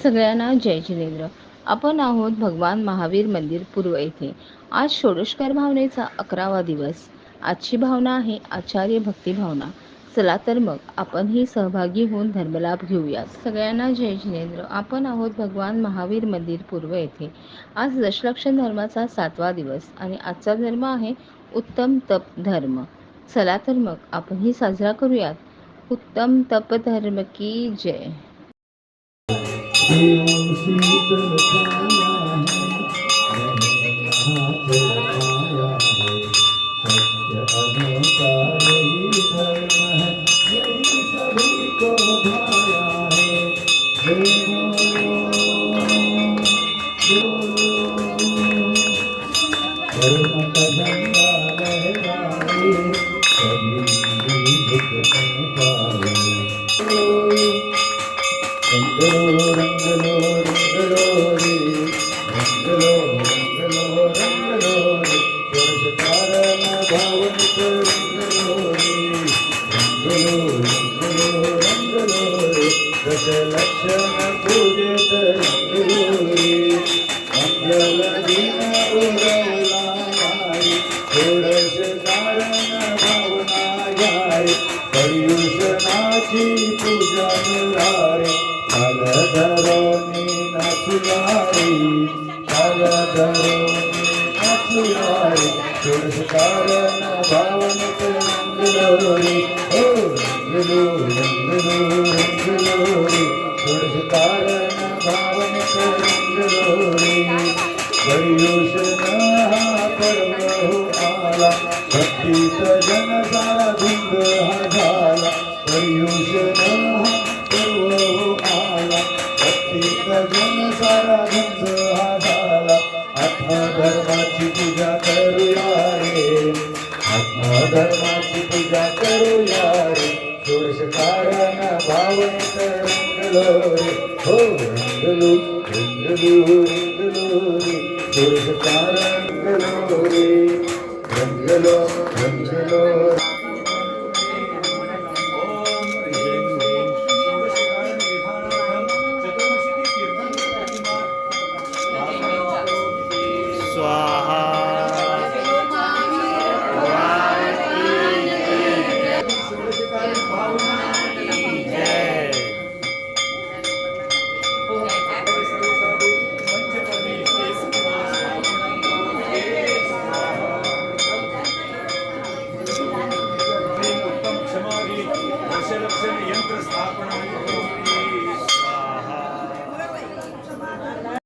सगळ्यांना जय जिनेंद्र. आपण आहोत भगवान महावीर मंदिर पूर्व येथे. आज षोडशकार भावनेचा 11वा दिवस. आजची भावना आहे आचार्य भक्ती भावना. चला तर मग आपणही सहभागी होऊन धर्मलाभ घेऊया. सगळ्यांना जय जिनेंद्र. आपण आहोत भगवान महावीर मंदिर पूर्व येथे. आज दशलक्षण धर्माचा 7वा दिवस आणि आजचा धर्म आहे उत्तम तप धर्म. चला तर मग आपणही साजरा करूयात उत्तम तप धर्म की जय. देव शीतल छाया है, हाथ रखाया है, सत्य अनोखा यही धर्म है, यही सभी को भाया है। धर्म का झंडा लहराए, सभी झुक पाए। रंगलो रंगलो रंगलो रे, रंगलो रंगलो रंगलो रे, षोडशकार भावनिक रंगलो रे, रंगलो रंगलो रंगलो रे, दशलक्षण पूजित रंगलो रे, मंगल दिन उरवलाय, षोडशकार भावना जाय, पर्युषणाची पूजा रे, कालधरोनी नाचुयारे, कालधरोनी नाचुयारे, षोडशकार भावनिक रंगलो रे, ओ रंगलो रंगलो रंगलो रे, षोडशकार भावनिक रंगलो रे। पर्युषण हा पर्व हो आला, भक्तीच जन सारा धुंद हा झाला, पर्युषण हा पर्व हो आला, भक्तीच जन सारा धुंद हा झाला। आत्मधर्माची पूजा करूया रे, आत्मधर्माची पूजा करूया रे, षोडशकारण भावनिक रंगलो रे, हो रंगलो रंगलो रंगलो रे, षोडशकार रंगलो रे, रंगलो रंगलो